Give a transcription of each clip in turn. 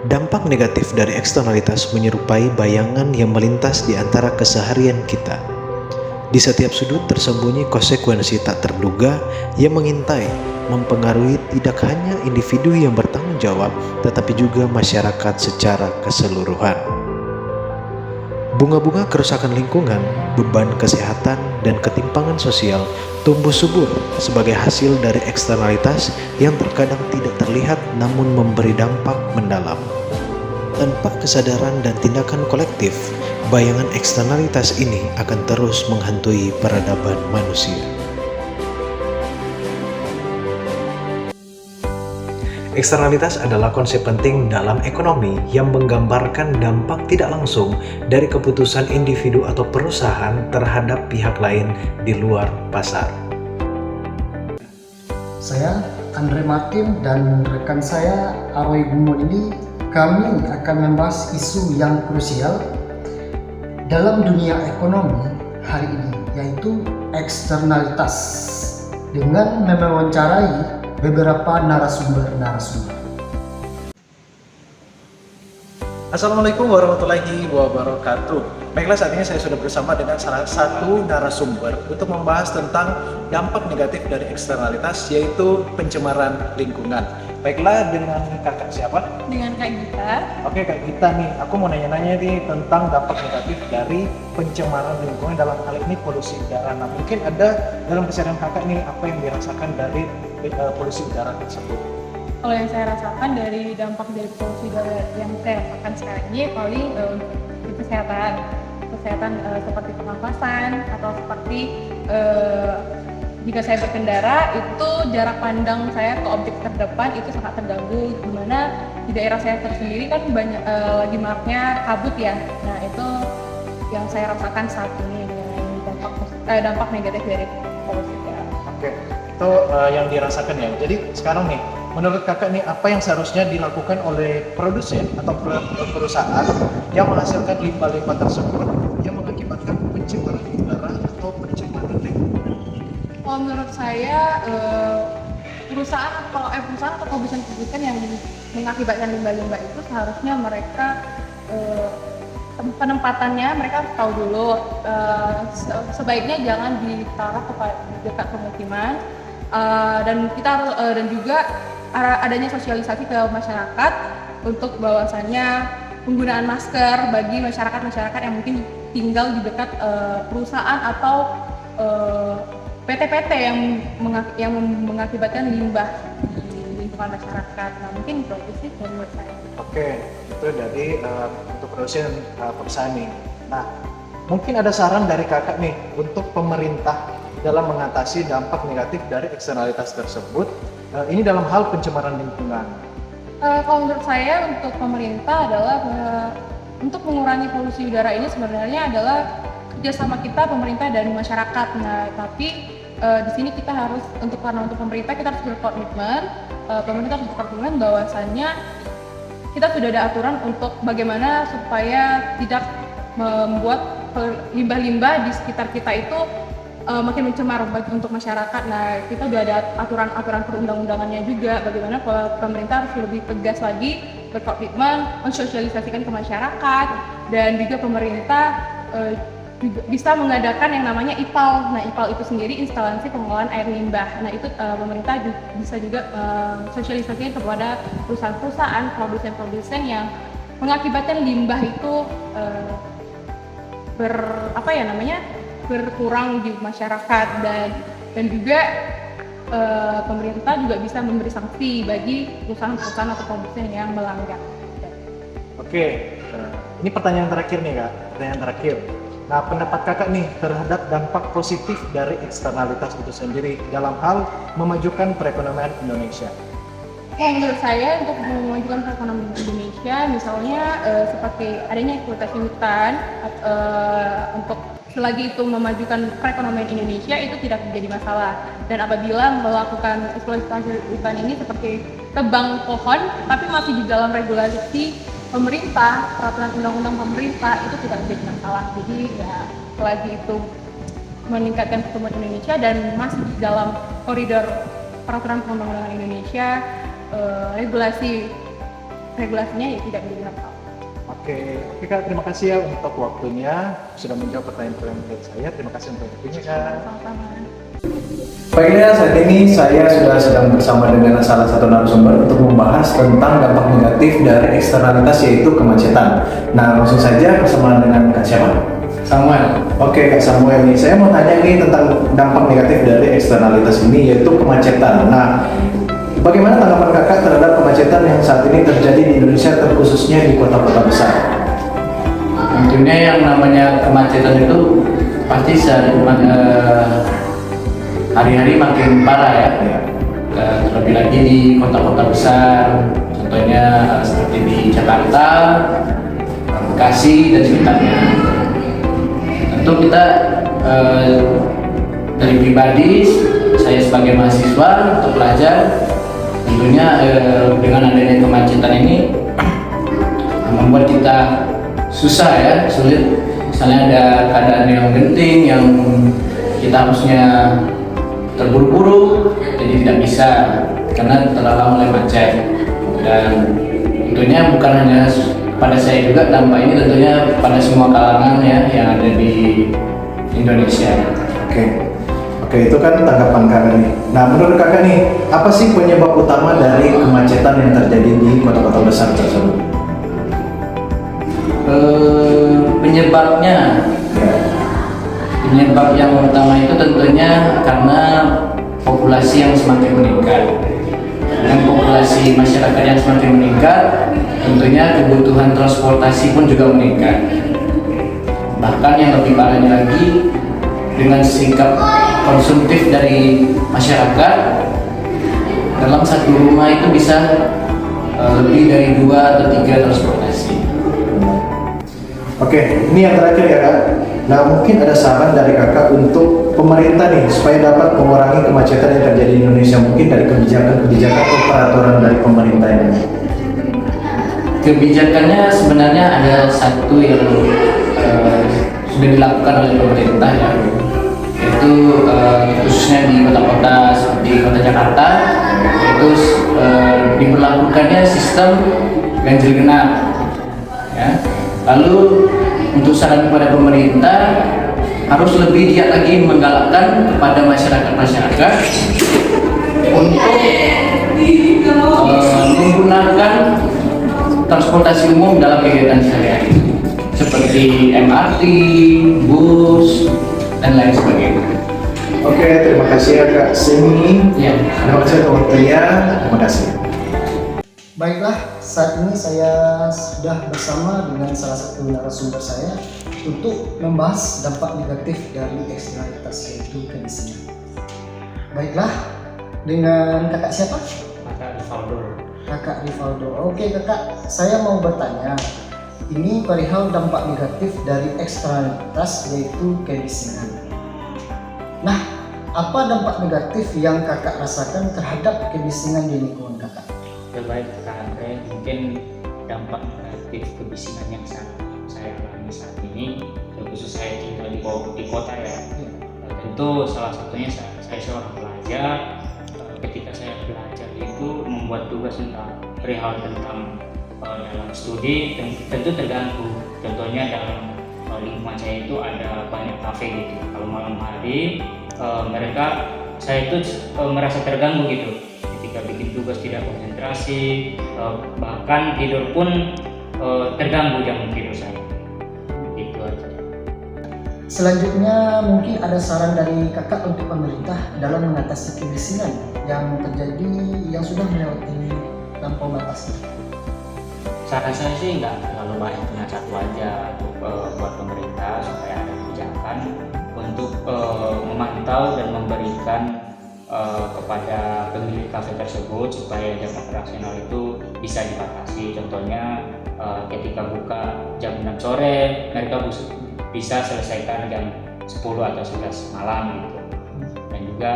Dampak negatif dari eksternalitas menyerupai bayangan yang melintas di antara keseharian kita. Di setiap sudut tersembunyi konsekuensi tak terduga yang mengintai, mempengaruhi tidak hanya individu yang bertanggung jawab, tetapi juga masyarakat secara keseluruhan. Bunga-bunga kerusakan lingkungan, beban kesehatan, dan ketimpangan sosial tumbuh subur sebagai hasil dari eksternalitas yang terkadang tidak terlihat namun memberi dampak mendalam. Tanpa kesadaran dan tindakan kolektif, bayangan eksternalitas ini akan terus menghantui peradaban manusia. Eksternalitas adalah konsep penting dalam ekonomi yang menggambarkan dampak tidak langsung dari keputusan individu atau perusahaan terhadap pihak lain di luar pasar. Saya Andre Martin dan rekan saya Aroy Gumo ini kami akan membahas isu yang krusial dalam dunia ekonomi hari ini, yaitu eksternalitas, dengan mewawancarai beberapa narasumber. Assalamualaikum warahmatullahi wabarakatuh. Baiklah, saat ini saya sudah bersama dengan salah satu narasumber untuk membahas tentang dampak negatif dari eksternalitas, yaitu pencemaran lingkungan. Baiklah, dengan kakak siapa? Dengan Kak Gita. Oke, Kak Gita nih, aku mau nanya-nanya nih tentang dampak negatif dari pencemaran lingkungan, dalam hal ini polusi udara. Nah, mungkin ada dalam keseharian kakak nih, apa yang dirasakan dari polusi udara tersebut? Kalau yang saya rasakan dari dampak dari polusi udara yang saya rasakan sekarang ini paling di kesehatan seperti pernapasan atau seperti jika saya berkendara itu jarak pandang saya ke objek terdepan itu sangat terganggu, dimana di daerah saya sendiri kan banyak lagi maraknya kabut ya. Nah, itu yang saya rasakan saat ini dengan dampak negatif dari polusi udara. Oke, itu yang dirasakan ya. Jadi sekarang nih, menurut kakak nih, apa yang seharusnya dilakukan oleh produsen atau perusahaan yang menghasilkan limbah-limbah tersebut yang mengakibatkan pencemaran udara atau pencemaran lingkungan? Kalau menurut saya perusahaan atau publikan yang mengakibatkan limbah-limbah itu seharusnya mereka penempatannya mereka harus tahu dulu, sebaiknya jangan ditaruh di dekat pemukiman, dan juga adanya sosialisasi ke masyarakat untuk bahwasannya penggunaan masker bagi masyarakat yang mungkin tinggal di dekat perusahaan atau PT-PT yang mengakibatkan limbah di lingkungan masyarakat. Nah, mungkin itu sih menurut saya. Oke, itu dari untuk produsen perusahaan nih. Nah, mungkin ada saran dari kakak nih untuk pemerintah dalam mengatasi dampak negatif dari eksternalitas tersebut, ini dalam hal pencemaran lingkungan. Kalau menurut saya untuk pemerintah adalah untuk mengurangi polusi udara ini sebenarnya adalah kerjasama kita pemerintah dan masyarakat. Nah, tapi di sini kita harus untuk pemerintah kita harus berkomitmen, pemerintah harus berkomitmen bahwasannya kita sudah ada aturan untuk bagaimana supaya tidak membuat limbah-limbah di sekitar kita itu makin mencemar untuk masyarakat. Nah, kita sudah ada aturan perundang-undangannya juga, bagaimana pemerintah harus lebih tegas lagi berkomitmen mensosialisasikan ke masyarakat, dan juga pemerintah juga bisa mengadakan yang namanya IPAL. Nah, IPAL itu sendiri instalasi pengolahan air limbah. Nah, itu pemerintah bisa juga sosialisasikan kepada perusahaan-perusahaan, produsen-produsen yang mengakibatkan limbah itu berkurang di masyarakat, dan juga pemerintah juga bisa memberi sanksi bagi perusahaan-perusahaan atau produsen yang melanggar. Oke, ini pertanyaan terakhir nih Kak, pertanyaan terakhir. Nah, pendapat kakak nih terhadap dampak positif dari eksternalitas itu sendiri dalam hal memajukan perekonomian Indonesia? Menurut saya untuk memajukan perekonomian Indonesia, misalnya seperti adanya eksploitasi hutan, untuk selagi itu memajukan perekonomian Indonesia itu tidak menjadi masalah. Dan apabila melakukan eksploitasi hutan ini seperti tebang pohon, tapi masih di dalam regulasi pemerintah, peraturan undang-undang pemerintah, itu tidak menjadi masalah. Jadi ya selagi itu meningkatkan pertumbuhan Indonesia dan masih di dalam koridor peraturan perundang-undangan Indonesia, regulasi regulasinya ya tidak digunakan. Oke, Kak, terima kasih ya untuk waktunya sudah menjawab pertanyaan saya. Terima kasih untuk waktunya, Kak. Sama-sama. Baiklah, saat ini saya sudah sedang bersama dengan salah satu narasumber untuk membahas tentang dampak negatif dari eksternalitas yaitu kemacetan. Nah, langsung saja bersama dengan Kak siapa? Samuel. Oke, Kak Samuel nih, saya mau tanya nih tentang dampak negatif dari eksternalitas ini yaitu kemacetan. Nah, bagaimana tanggapan Kakak terhadap kemacetan yang saat ini terjadi di Indonesia terkhususnya di kota-kota besar? Tentunya yang namanya kemacetan itu pasti hari-hari makin parah ya. Terlebih lagi di kota-kota besar, contohnya seperti di Jakarta, Bekasi dan sekitarnya. Tentu kita dari pribadi, saya sebagai mahasiswa atau pelajar, tentunya dengan adanya kemacetan ini membuat kita susah ya, sulit. Misalnya ada keadaan yang genting yang kita harusnya terburu-buru, jadi tidak bisa karena terhalang oleh macet. Dan tentunya bukan hanya pada saya juga, dampak ini tentunya pada semua kalangan ya yang ada di Indonesia. Oke, itu kan tanggapan Kakak nih. Nah, menurut Kakak nih, apa sih penyebab utama dari kemacetan yang terjadi di kota-kota besar tersebut? Penyebab yang utama itu tentunya karena populasi yang semakin meningkat. Dengan populasi masyarakat yang semakin meningkat, tentunya kebutuhan transportasi pun juga meningkat. Bahkan yang lebih parahnya lagi, dengan sikap konsumtif dari masyarakat, dalam satu rumah itu bisa lebih dari 2 atau 3 transportasi. Oke, ini yang terakhir ya Kak. Nah, mungkin ada saran dari Kakak untuk pemerintah nih supaya dapat mengurangi kemacetan yang terjadi di Indonesia, mungkin dari kebijakan atau peraturan dari pemerintah ini. Kebijakannya sebenarnya ada satu yang sudah dilakukan oleh pemerintah ya, yaitu khususnya di kota-kota seperti kota Jakarta, yaitu diberlakukannya sistem ganjil genap ya. Lalu untuk saran kepada pemerintah harus lebih giat lagi menggalakkan kepada masyarakat untuk menggunakan transportasi umum dalam kegiatan sehari-hari seperti MRT, bus, dan lain sebagainya. Oke, terima kasih ya Kak Semi. Ya. Terima kasih untuk waktunya. Terima kasih. Baiklah, saat ini saya sudah bersama dengan salah satu narasumber saya untuk membahas dampak negatif dari eksternalitas yaitu kemiskinan. Baiklah, dengan kakak siapa? Kakak Rivaldo. Kakak Rivaldo. Oke kakak, saya mau bertanya. Ini perihal dampak negatif dari eksternalitas yaitu kemiskinan. Nah, apa dampak negatif yang kakak rasakan terhadap kemiskinan di lingkungan kakak? Ya baik Kak Andre, mungkin dampak negatif kemiskinan yang saya alami saat ini, khusus saya tinggal di kota ya. Tentu salah satunya saya seorang pelajar. Ketika saya belajar itu membuat tugas tentang perihal tentang dalam studi, tentu terganggu. Contohnya dalam lingkungan saya itu ada banyak kafe gitu. Kalau malam hari saya itu merasa terganggu gitu. Ketika bikin tugas tidak konsentrasi, bahkan tidur pun terganggu jam tidur saya. Itu aja. Selanjutnya mungkin ada saran dari kakak untuk pemerintah dalam mengatasi kemiskinan yang terjadi yang sudah melewati lampau batas. Saran saya sih nggak terlalu banyak, cuma satu aja untuk buat pemerintah supaya ada kebijakan untuk memantau dan memberikan kepada pemilik kafe tersebut supaya jam operasional itu bisa dibatasi. Contohnya ketika buka jam 6 sore, mereka bisa selesaikan jam 10 atau 11 malam gitu. Dan juga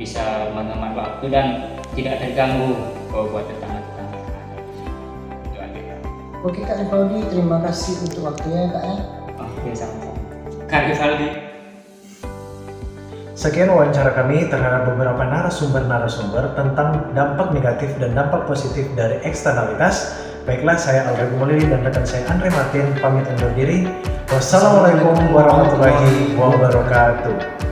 bisa menghemat waktu dan tidak terganggu buat tetangga-tetangga. Itu aja. Oke Kak Rivaldi, terima kasih untuk waktunya Kak ya. Oke, sama-sama. Kak Rivaldi. Sekian wawancara kami terhadap beberapa narasumber-narasumber tentang dampak negatif dan dampak positif dari eksternalitas. Baiklah, saya Alfred Gumulili dan rekan saya Andre Martin pamit undur diri. Wassalamualaikum warahmatullahi wabarakatuh.